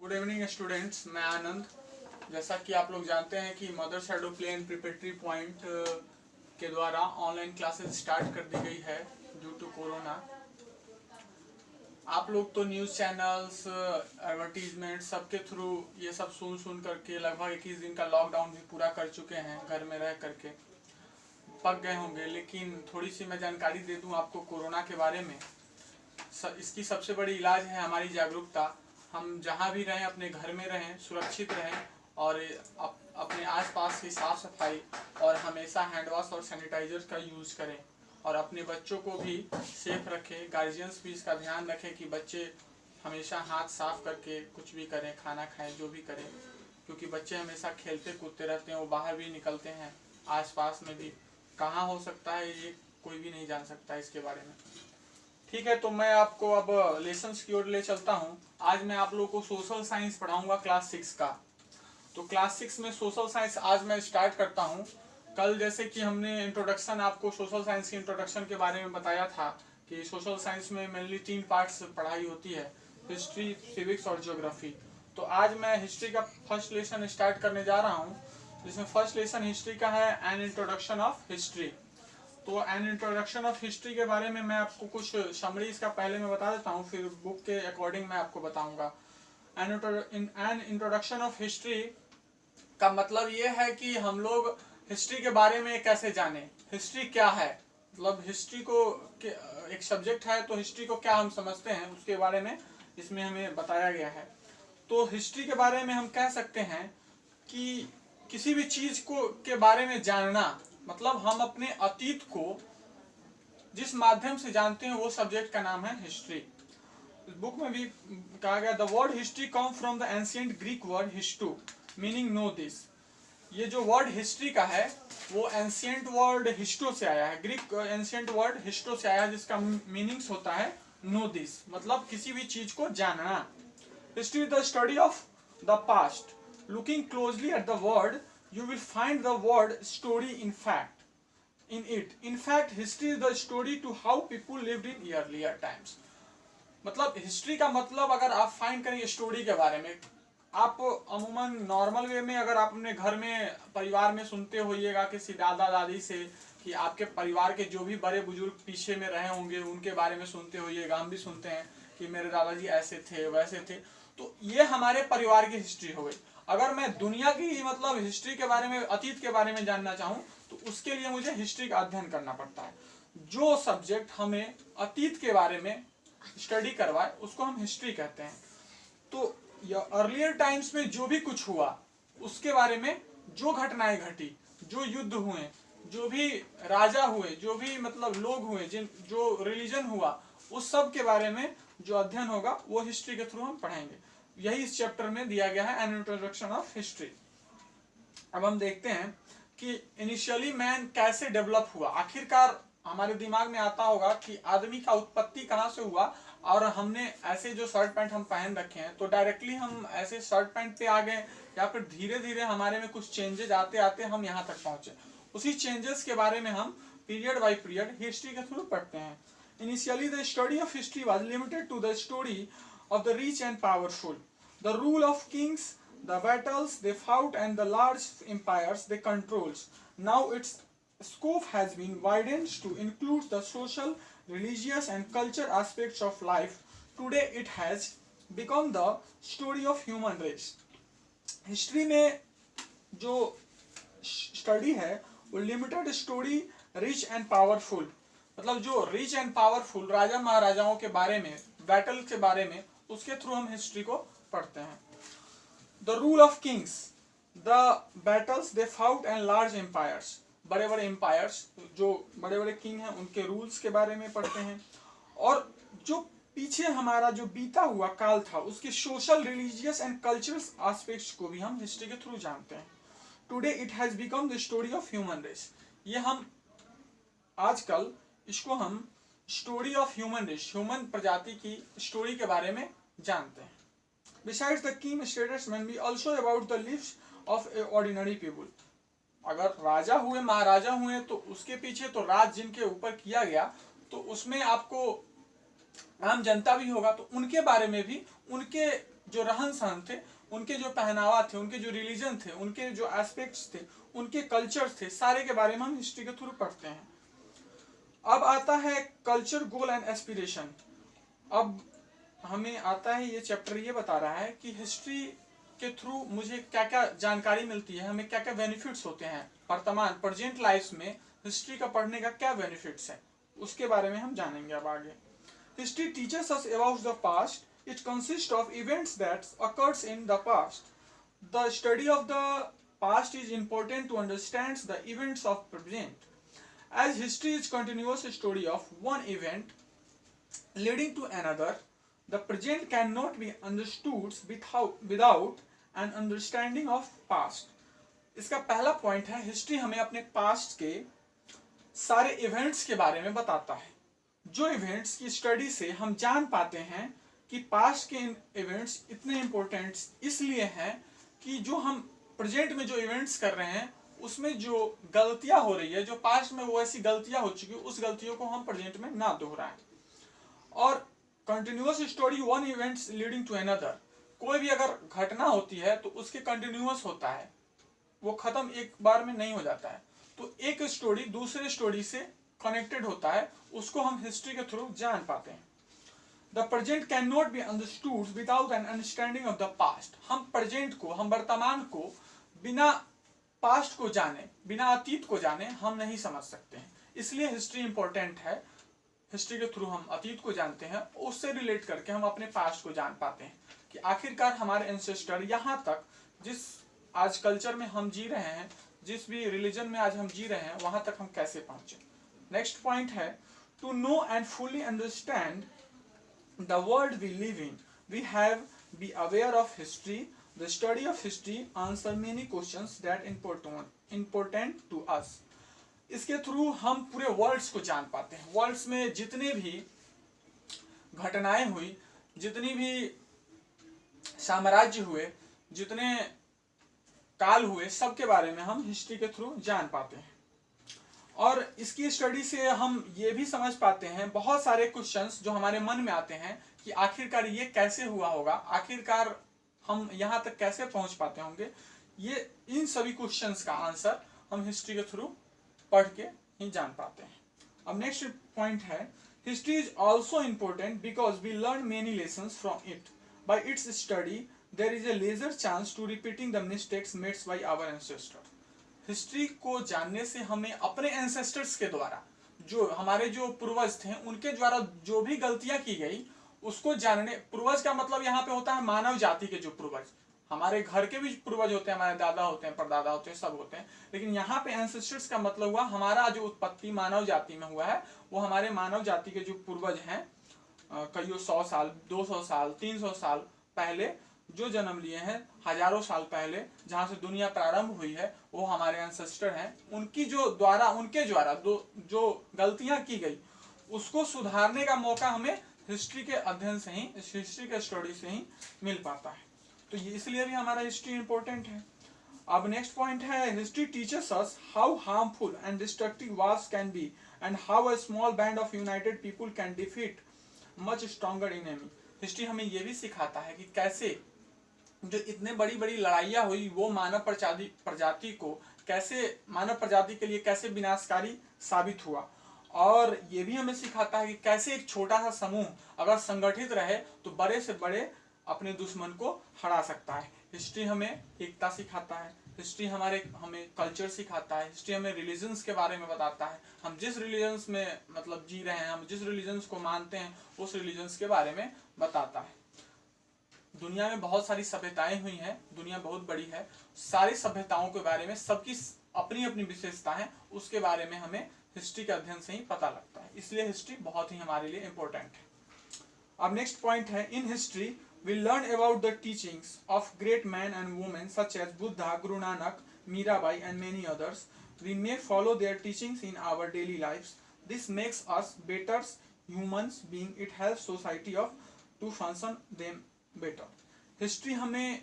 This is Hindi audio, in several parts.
गुड इवनिंग स्टूडेंट्स, मैं आनंद। जैसा कि आप लोग जानते हैं कि mother shadow plane preparatory point के द्वारा ऑनलाइन क्लासेस स्टार्ट कर दी गई है ड्यू टू कोरोना। आप लोग तो न्यूज़ चैनल्स, एडवर्टीजमेंट सबके थ्रू ये सब सुन करके लगभग 21 दिन का लॉकडाउन भी पूरा कर चुके हैं, घर में रह करके पक गए होंगे। लेकिन थोड़ी सी मैं जानकारी दे दूं आपको कोरोना के बारे में। इसकी सबसे बड़ी इलाज है हमारी जागरूकता। हम जहाँ भी रहें अपने घर में रहें, सुरक्षित रहें और अपने आसपास की साफ सफाई और हमेशा हैंड वॉश और सैनिटाइजर का यूज़ करें और अपने बच्चों को भी सेफ रखें। गार्जियंस भी इसका ध्यान रखें कि बच्चे हमेशा हाथ साफ करके कुछ भी करें, खाना खाएं, जो भी करें, क्योंकि बच्चे हमेशा खेलते कूदते रहते हैं, वो बाहर भी निकलते हैं, आसपास में भी कहाँ हो सकता है ये कोई भी नहीं जान सकता इसके बारे में। ठीक है, तो मैं आपको अब लेसन्स की ओर ले चलता हूँ। आज मैं आप लोगों को सोशल साइंस पढ़ाऊंगा क्लास 6 का। तो क्लास 6 में सोशल साइंस आज मैं स्टार्ट करता हूँ। कल जैसे कि हमने इंट्रोडक्शन, आपको सोशल साइंस के इंट्रोडक्शन के बारे में बताया था कि सोशल साइंस में मेनली 3 पार्ट्स पढ़ाई होती है, हिस्ट्री, सिविक्स और ज्योग्राफी। तो आज मैं हिस्ट्री का फर्स्ट लेसन स्टार्ट करने जा रहा हूँ, जिसमें फर्स्ट लेसन हिस्ट्री का है एन इंट्रोडक्शन ऑफ हिस्ट्री। तो एन इंट्रोडक्शन ऑफ हिस्ट्री के बारे में मैं आपको कुछ समरी इसका पहले मैं बता देता हूँ, फिर बुक के अकॉर्डिंग मैं आपको बताऊंगा। एन इंट्रोडक्शन ऑफ हिस्ट्री का मतलब ये है कि हम लोग हिस्ट्री के बारे में कैसे जाने, हिस्ट्री क्या है, मतलब हिस्ट्री को एक सब्जेक्ट है तो हिस्ट्री को क्या हम समझते हैं उसके बारे में इसमें हमें बताया गया है। तो हिस्ट्री के बारे में हम कह सकते हैं कि किसी भी चीज को के बारे में जानना, मतलब हम अपने अतीत को जिस माध्यम से जानते हैं वो सब्जेक्ट का नाम है हिस्ट्री। इस बुक में भी कहा गया the word history come from the ancient Greek word हिस्टू मीनिंग नो दिस। ये जो वर्ड हिस्ट्री का है वो एंशिएंट वर्ड हिस्टो से आया है, ग्रीक एंशिएंट वर्ड हिस्टो से आया है, जिसका मीनिंग्स होता है नो दिस, मतलब किसी भी चीज को जानना। History is the study of the past. Looking closely at the word you will find the word story in it. In fact, history is the story to how people lived in earlier times. मतलब हिस्ट्री का मतलब अगर आप फाइंड करेंगे स्टोरी के बारे में, आप अमूमन नॉर्मल वे में अगर आप अपने घर में परिवार में सुनते होइएगा किसी दादा दादी से कि आपके परिवार के जो भी बड़े बुजुर्ग पीछे में रहे होंगे उनके बारे में सुनते होइएगा। हम भी सुनते हैं कि मेरे दादाजी ऐसे थे वैसे थे। तो ये हमारे परिवार की हिस्ट्री हो गई। अगर मैं दुनिया की मतलब हिस्ट्री के बारे में, अतीत के बारे में जानना चाहूँ तो उसके लिए मुझे हिस्ट्री का अध्ययन करना पड़ता है। जो सब्जेक्ट हमें अतीत के बारे में स्टडी करवाए उसको हम हिस्ट्री कहते हैं। तो अर्लियर टाइम्स में जो भी कुछ हुआ उसके बारे में, जो घटनाएं घटी, जो युद्ध हुए, जो भी राजा हुए, जो भी मतलब लोग हुए, जो रिलीजन हुआ, उस सब के बारे में जो अध्ययन होगा वो हिस्ट्री के थ्रू हम पढ़ेंगे। यही इस चैप्टर में दिया गया है, एन इंट्रोडक्शन ऑफ हिस्ट्री। अब हम देखते हैं कि इनिशियली मैन कैसे डेवलप हुआ। आखिरकार हमारे दिमाग में आता होगा कि आदमी का उत्पत्ति कहाँ से हुआ, और हमने ऐसे जो शर्ट पैंट हम पहन रखे हैं तो डायरेक्टली हम ऐसे शर्ट पैंट पे आ गए, या फिर धीरे धीरे हमारे में कुछ चेंजेस आते आते हम यहाँ तक पहुंचे। उसी चेंजेस के बारे में हम पीरियड बाई पीरियड हिस्ट्री के थ्रू पढ़ते हैं। Initially the study of history was limited to the story of the rich and powerful, the rule of kings, the battles they fought and the large empires they controlled. Now its scope has been widened to include the social, religious and cultural aspects of life. Today it has become the story of human race. History में जो स्टडी है वो limited story, rich and powerful, मतलब जो रिच एंड पावरफुल राजा महाराजाओं के बारे में, बैटल के बारे में, उसके थ्रू हम हिस्ट्री को पढ़ते हैं। The rule of kings, the battles they fought and large empires, बड़े बड़े एम्पायर्स, जो बड़े बड़े किंग हैं उनके रूल्स के बारे में पढ़ते हैं। और जो पीछे हमारा जो बीता हुआ काल था उसके social, religious and cultural aspects को भी हम हिस्ट्री के थ्रू जानते हैं। Today it has become the story of human race. ये हम आजकल इसको हम story of human race, human प्रजाति की स्टोरी के बारे में जानते हैं। Besides the king statesmen, we also about the lives of ordinary people. अगर राजा हुए, महाराजा हुए, तो उसके पीछे तो राज जिनके ऊपर किया गया तो उसमें आपको आम जनता भी होगा, तो उनके बारे में भी, उनके जो रहन सहन थे, उनके जो पहनावा थे, उनके जो रिलीजन थे, उनके जो एस्पेक्ट्स थे, उनके कल्चर थे, सारे के बारे में हम हिस्ट्री के थ्रू पढ़ते हैं। अब आता है कल्चर, गोल एंड एस्पिरेशन। अब हमें आता है ये चैप्टर ये बता रहा है कि हिस्ट्री के थ्रू मुझे क्या क्या जानकारी मिलती है, हमें क्या क्या बेनिफिट्स होते हैं वर्तमान प्रेजेंट लाइफ में, हिस्ट्री का पढ़ने का क्या बेनिफिट्स है, उसके बारे में हम जानेंगे अब आगे। History teachers us about the past. It consist of events that occurs in the past. The study of the past is important to understand the events of present, as history is continuous story of one event leading to another. The present cannot be understood without an understanding of past. इसका पहला पॉइंट है, हिस्ट्री हमें अपने पास्ट के सारे इवेंट्स के बारे में बताता है। जो इवेंट्स की स्टडी से हम जान पाते हैं कि पास्ट के इवेंट्स इतने इंपॉर्टेंट इसलिए हैं कि जो हम प्रेजेंट में जो इवेंट्स कर रहे हैं उसमें जो गलतियां हो रही है, जो पास्ट में वो ऐसी गलतियां हो चुकी, उस गलतियों को हम प्रेजेंट में ना दोहराएं। और continuous story, one events leading to another. कोई भी अगर घटना होती है तो उसके कंटिन्यूअस होता है, वो खत्म एक बार में नहीं हो जाता है। तो एक स्टोरी दूसरे स्टोरी से कनेक्टेड होता है, उसको हम हिस्ट्री के थ्रू जान पाते हैं। The present can not be understood without an understanding of the past. हम प्रेजेंट को, हम वर्तमान को बिना पास्ट को जाने, बिना अतीत को जाने हम नहीं समझ सकते हैं। इसलिए हिस्ट्री इंपॉर्टेंट है। हिस्ट्री के थ्रू हम अतीत को जानते हैं, उससे रिलेट करके हम अपने पास्ट को जान पाते हैं कि आखिरकार हमारे एंसेस्टर यहाँ तक, जिस आज कल्चर में हम जी रहे हैं, जिस भी रिलीजन में आज हम जी रहे हैं, वहां तक हम कैसे पहुंचे। नेक्स्ट पॉइंट है, to know and fully understand the world we live in, we have be aware of history. The study of history answer many questions that important to us. इसके थ्रू हम पूरे वर्ल्ड्स को जान पाते हैं। वर्ल्ड्स में जितने भी घटनाएं हुई, जितनी भी साम्राज्य हुए, जितने काल हुए, सबके बारे में हम हिस्ट्री के थ्रू जान पाते हैं। और इसकी स्टडी से हम ये भी समझ पाते हैं बहुत सारे क्वेश्चंस जो हमारे मन में आते हैं कि आखिरकार ये कैसे हुआ होगा, आखिरकार हम यहाँ तक कैसे पहुंच पाते होंगे। ये इन सभी क्वेश्चंस का आंसर हम हिस्ट्री के थ्रू पढ़ के ही जान पाते हैं। अब नेक्स्ट पॉइंट है, history is also important because we learn many lessons from it. By its study there is a lesser chance to repeating the mistakes made by our ancestors. History को जानने से हमें अपने एंसेस्टर्स के द्वारा, जो हमारे जो पूर्वज थे, उनके द्वारा जो भी गलतियां की गई उसको जानने। पूर्वज का मतलब यहाँ पे होता है मानव जाति के जो पूर्वज, हमारे घर के भी पूर्वज होते हैं, हमारे दादा होते हैं, परदादा होते हैं, सब होते हैं। लेकिन यहाँ पे एंसेस्टर्स का मतलब हुआ हमारा जो उत्पत्ति मानव जाति में हुआ है, वो हमारे मानव जाति के जो पूर्वज हैं, कईयों 100 साल, 200 साल, 300 साल पहले जो जन्म लिए हैं, हजारों साल पहले जहां से दुनिया प्रारंभ हुई है, वो हमारे एंसेस्टर हैं। उनकी जो द्वारा, उनके द्वारा जो गलतियां की गई, उसको सुधारने का मौका हमें हिस्ट्री के अध्ययन से ही, हिस्ट्री के स्टडी से ही मिल पाता है। तो ये इसलिए भी हमारा हिस्ट्री इंपॉर्टेंट है। अब नेक्स्ट पॉइंट है, history teachers us how harmful and destructive wars can be and how a small band of United people can defeat much stronger enemy. History हमें ये भी सिखाता है कि कैसे जो इतने बड़ी बड़ी लड़ाइयाँ हुई, वो मानव प्रजाति को कैसे, मानव प्रजाति के लिए कैसे विनाशकारी साबित हुआ। और ये भी हमें सिखाता है कि कैसे एक छोटा सा समूह अगर संगठित रहे तो बड़े से बड़े अपने दुश्मन को हरा सकता है। हिस्ट्री हमें एकता सिखाता है, हिस्ट्री हमें कल्चर सिखाता है, हिस्ट्री हमें रिलीजन्स के बारे में बताता है। हम जिस रिलीजन्स में मतलब जी रहे हैं, हम जिस रिलीजन्स को मानते हैं, उस रिलीजन्स के बारे में बताता है। दुनिया में बहुत सारी सभ्यताएं हुई हैं, दुनिया बहुत बड़ी है, सारी सभ्यताओं के बारे में सबकी अपनी अपनी विशेषता है, उसके बारे में हमें हिस्ट्री के अध्ययन से ही पता लगता है। इसलिए हिस्ट्री बहुत ही हमारे लिए इंपॉर्टेंट है। अब नेक्स्ट पॉइंट है, in history we learn about the teachings of great man and women such as Buddha, Guru Nanak, Mirabai and many others. We may follow their teachings in our daily lifes. This makes us better humans being. It helps society of to function them better. History हमें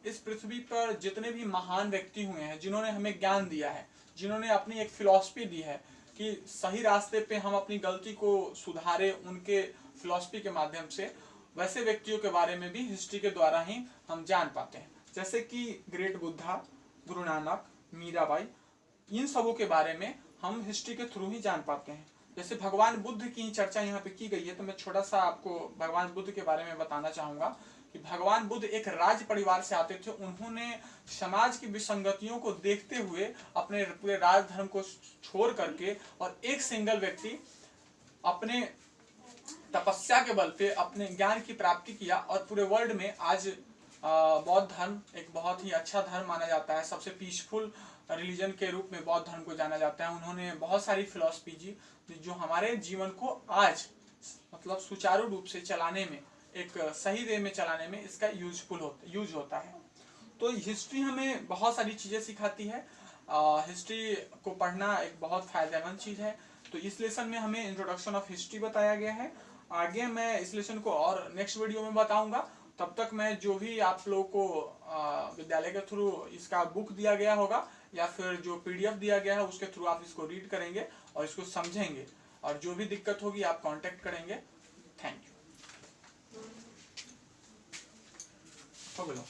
इस पृथ्वी पर जितने भी महान व्यक्ति हुए हैं, जिन्होंने हमें ज्ञान दिया है, जिन्होंने अपनी एक फिलॉसफी दी है कि सही रास्ते पे हम अपनी गलती को सुधारे, उनके फिलॉसफी के माध्यम से वैसे व्यक्तियों के बारे में भी हिस्ट्री के द्वारा ही हम जान पाते हैं, जैसे कि ग्रेट बुद्धा, गुरु नानक, मीराबाई, इन सबों के बारे में हम हिस्ट्री के थ्रू ही जान पाते हैं। जैसे भगवान बुद्ध की चर्चा यहाँ पे की गई है, तो मैं छोटा सा आपको भगवान बुद्ध के बारे में बताना चाहूंगा कि भगवान बुद्ध एक राज परिवार से आते थे। उन्होंने समाज की विसंगतियों को देखते हुए अपने पूरे राज धर्म को छोड़ करके और एक सिंगल व्यक्ति अपने तपस्या के बल पे अपने ज्ञान की प्राप्ति किया और पूरे वर्ल्ड में आज बौद्ध धर्म एक बहुत ही अच्छा धर्म माना जाता है। सबसे पीसफुल रिलीजन के रूप में बौद्ध धर्म को जाना जाता है। उन्होंने बहुत सारी फिलॉसफी जी जो हमारे जीवन को आज मतलब सुचारू रूप से चलाने में, एक सही वे में चलाने में इसका यूज होता है। तो हिस्ट्री हमें बहुत सारी चीज़ें सिखाती है। हिस्ट्री को पढ़ना एक बहुत फायदेमंद चीज़ है। तो इस लेसन में हमें इंट्रोडक्शन ऑफ हिस्ट्री बताया गया है। आगे मैं इस लेसन को और नेक्स्ट वीडियो में बताऊंगा। तब तक मैं जो भी आप लोगों को विद्यालय के थ्रू इसका बुक दिया गया होगा या फिर जो PDF दिया गया है उसके थ्रू आप इसको रीड करेंगे और इसको समझेंगे, और जो भी दिक्कत होगी आप कांटेक्ट करेंगे। Thank you. हो गया।